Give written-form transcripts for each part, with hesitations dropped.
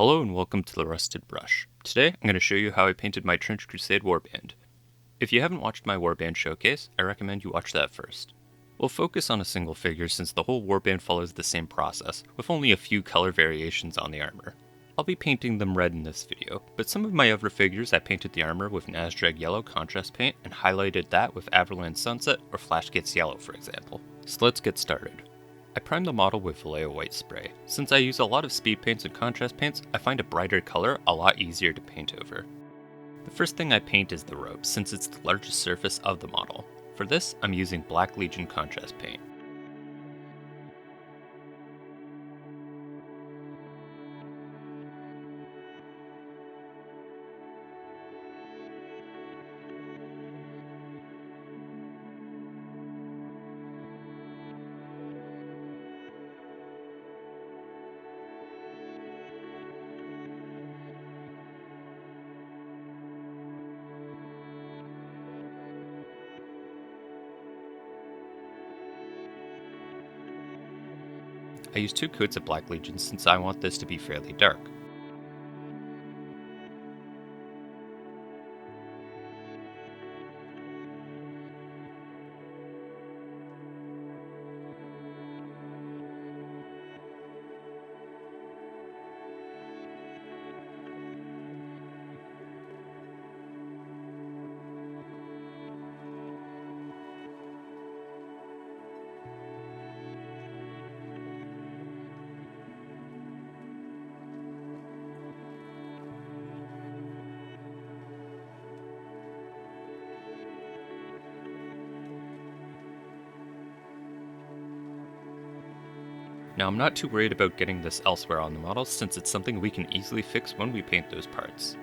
Hello and welcome to the Rusted Brush. Today I'm going to show you how I painted my Trenchcrusade Warband. If you haven't watched my Warband showcase, I recommend you watch that first. We'll focus on a single figure since the whole Warband follows the same process, with only a few color variations on the armor. I'll be painting them red in this video, but some of my other figures I painted the armor with Nazdrag Yellow contrast paint and highlighted that with Avalanche Sunset or Flash Gets Yellow for example. So let's get started. I primed the model with Vallejo white spray. Since I use a lot of speed paints and contrast paints, I find a brighter color a lot easier to paint over. The first thing I paint is the robe, since it's the largest surface of the model. For this, I'm using Black Legion contrast paint. I use 2 coats of Black Legion since I want this to be fairly dark. Now I'm not too worried about getting this elsewhere on the model since it's something we can easily fix when we paint those parts.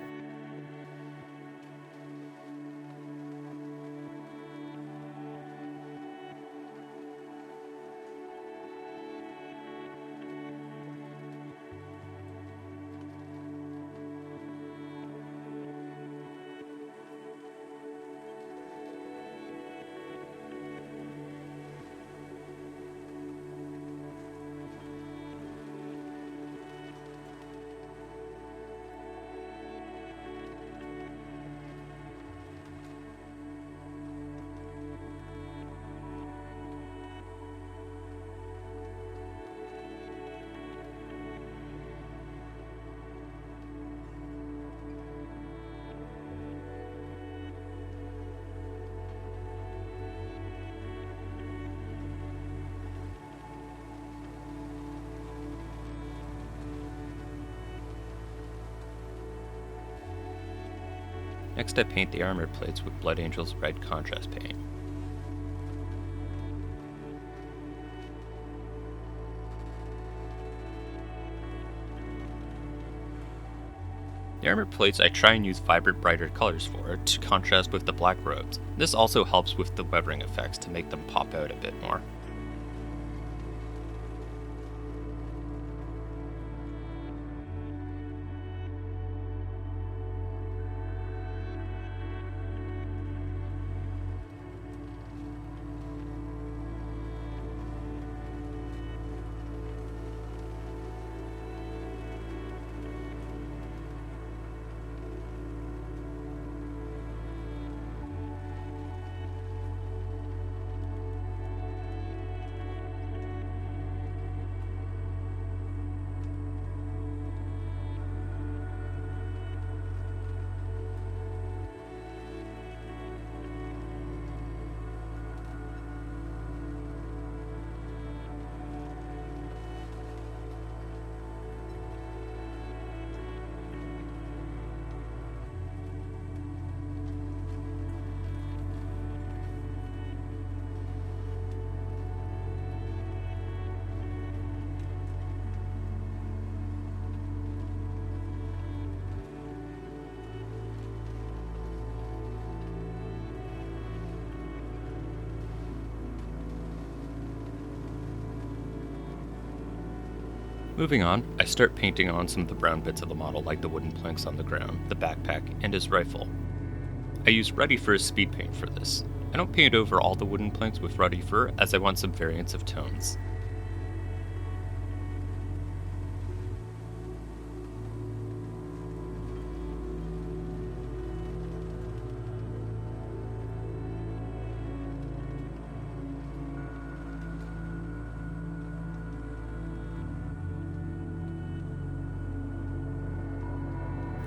Next I paint the armor plates with Blood Angel's red contrast paint. The armor plates I try and use vibrant brighter colors for to contrast with the black robes. This also helps with the weathering effects to make them pop out a bit more. Moving on, I start painting on some of the brown bits of the model like the wooden planks on the ground, the backpack, and his rifle. I use Ruddy Fur's speed paint for this. I don't paint over all the wooden planks with Ruddy Fur as I want some variance of tones.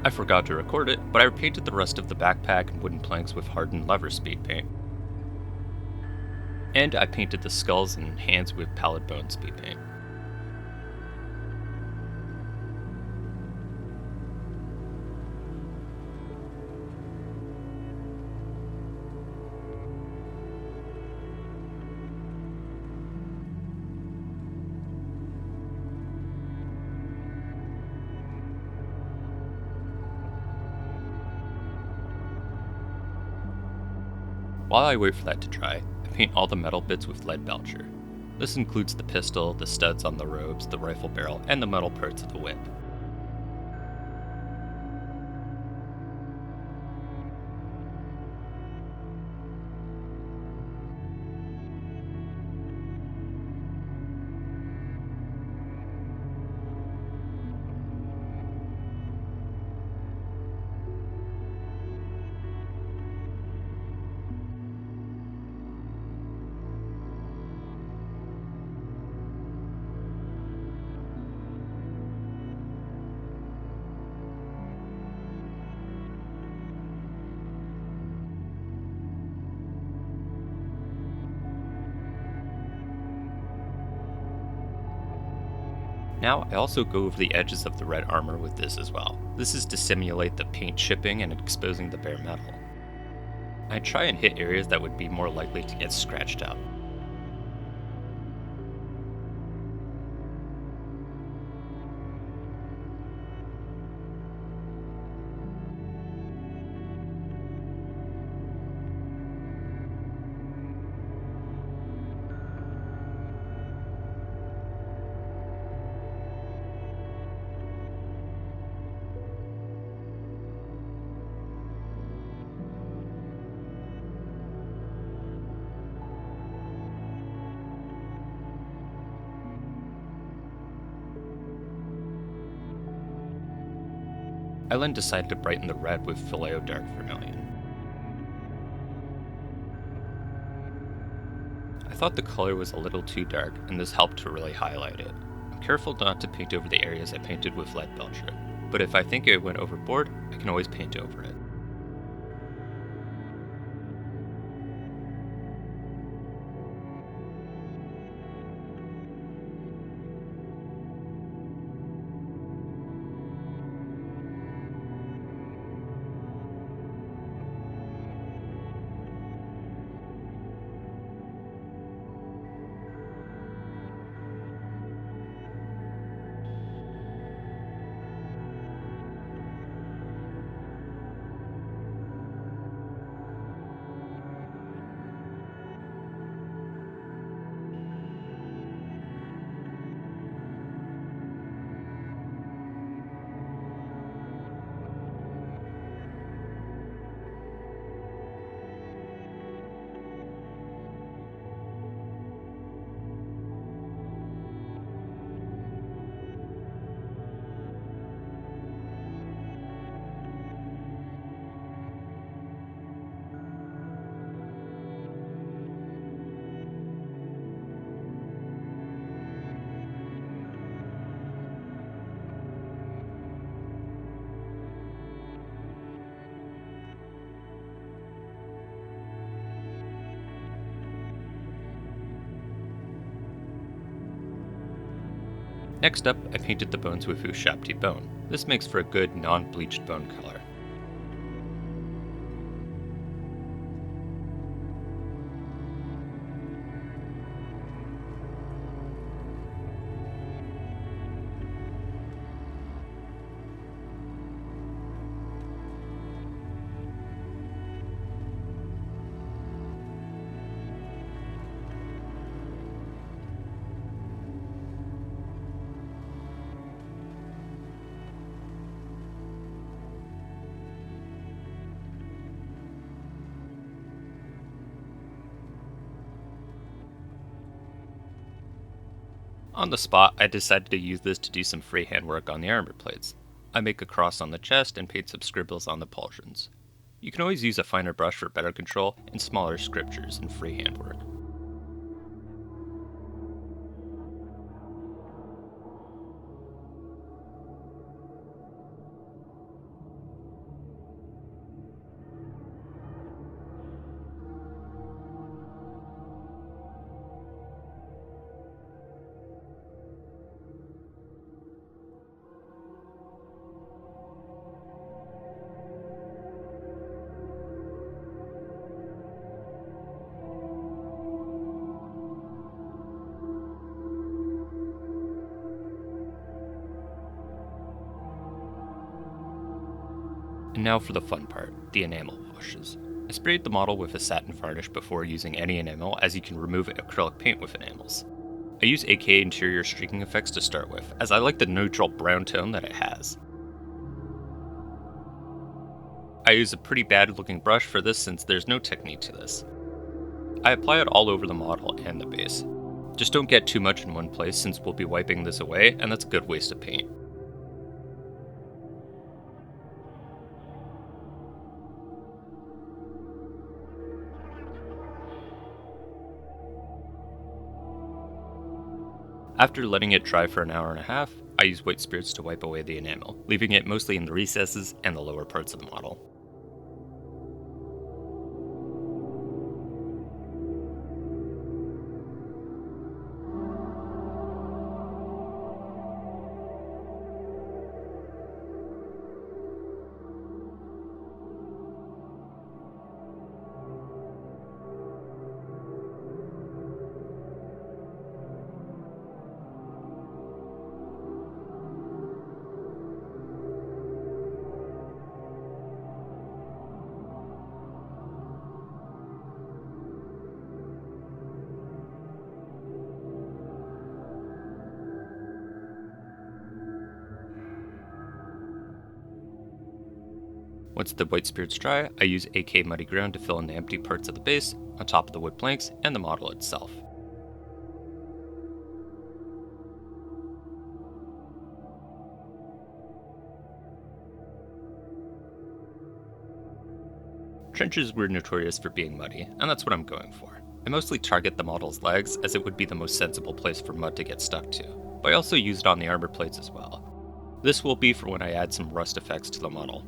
I forgot to record it, but I painted the rest of the backpack and wooden planks with hardened lever speed paint. And I painted the skulls and hands with pallid bone speed paint. While I wait for that to dry, I paint all the metal bits with lead belcher. This includes the pistol, the studs on the robes, the rifle barrel, and the metal parts of the whip. Now, I also go over the edges of the red armor with this as well. This is to simulate the paint chipping and exposing the bare metal. I try and hit areas that would be more likely to get scratched up. I then decided to brighten the red with Phileo Dark Vermilion. I thought the color was a little too dark, and this helped to really highlight it. I'm careful not to paint over the areas I painted with lead belcher, but if I think it went overboard, I can always paint over it. Next up, I painted the bones with Ushabti bone. This makes for a good non-bleached bone color. On the spot, I decided to use this to do some freehand work on the armor plates. I make a cross on the chest and paint some scribbles on the pauldrons. You can always use a finer brush for better control and smaller scriptures in freehand work. And now for the fun part, the enamel washes. I sprayed the model with a satin varnish before using any enamel, as you can remove acrylic paint with enamels. I use AK interior streaking effects to start with, as I like the neutral brown tone that it has. I use a pretty bad looking brush for this since there's no technique to this. I apply it all over the model and the base. Just don't get too much in one place since we'll be wiping this away, and that's a good waste of paint. After letting it dry for an hour and a half, I use white spirits to wipe away the enamel, leaving it mostly in the recesses and the lower parts of the model. Once the white spirits dry, I use AK Muddy Ground to fill in the empty parts of the base, on top of the wood planks, and the model itself. Trenches were notorious for being muddy, and that's what I'm going for. I mostly target the model's legs, as it would be the most sensible place for mud to get stuck to, but I also use it on the armor plates as well. This will be for when I add some rust effects to the model.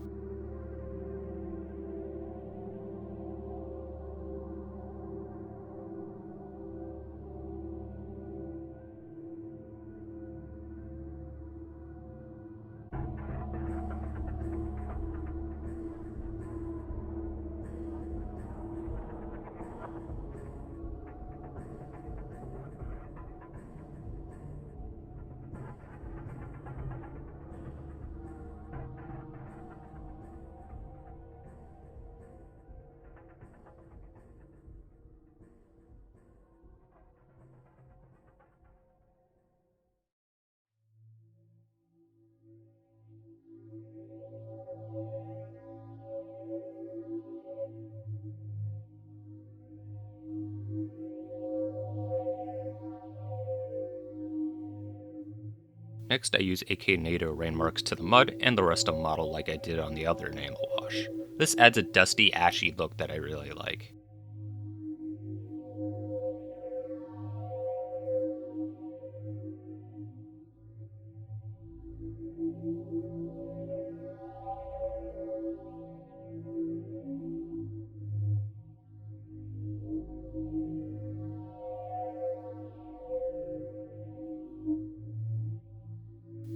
Next, I use AK NATO rain marks to the mud and the rest of the model like I did on the other enamel wash. This adds a dusty, ashy look that I really like.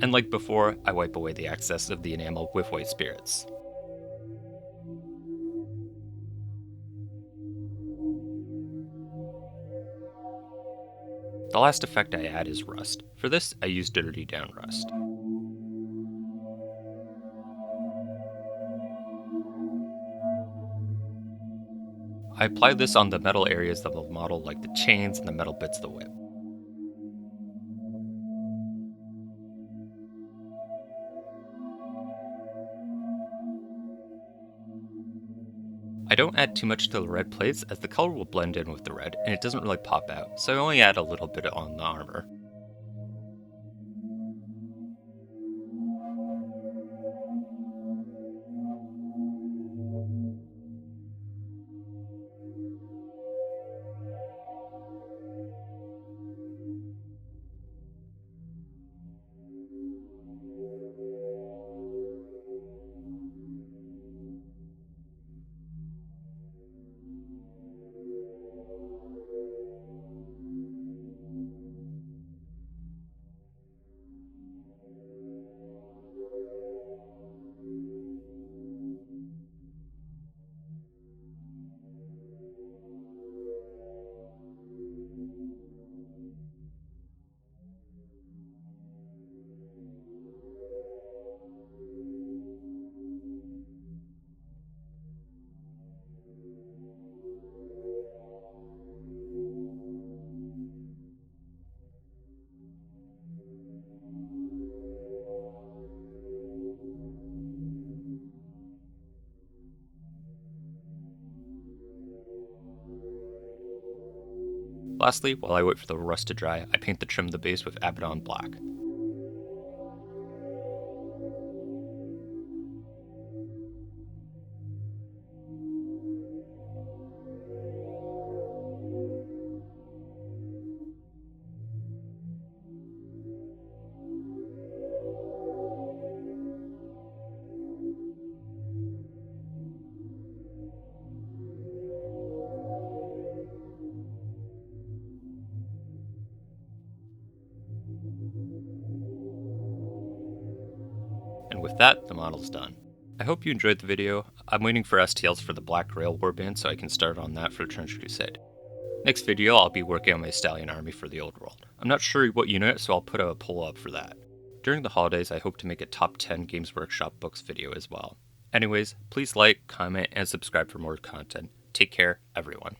And like before, I wipe away the excess of the enamel with white spirits. The last effect I add is rust. For this, I use Dirty Down Rust. I apply this on the metal areas of the model like the chains and the metal bits of the whip. I don't add too much to the red plates as the color will blend in with the red and it doesn't really pop out, so I only add a little bit on the armor. Lastly, while I wait for the rust to dry, I paint the trim of the base with Abaddon black. And with that, the model's done. I hope you enjoyed the video. I'm waiting for STLs for the Black Rail Warband so I can start on that for Trench Crusade. Next video, I'll be working on my Stallion army for the Old World. I'm not sure what unit, so I'll put a poll up for that. During the holidays, I hope to make a top 10 Games Workshop books video as well. Anyways, please like, comment, and subscribe for more content. Take care, everyone.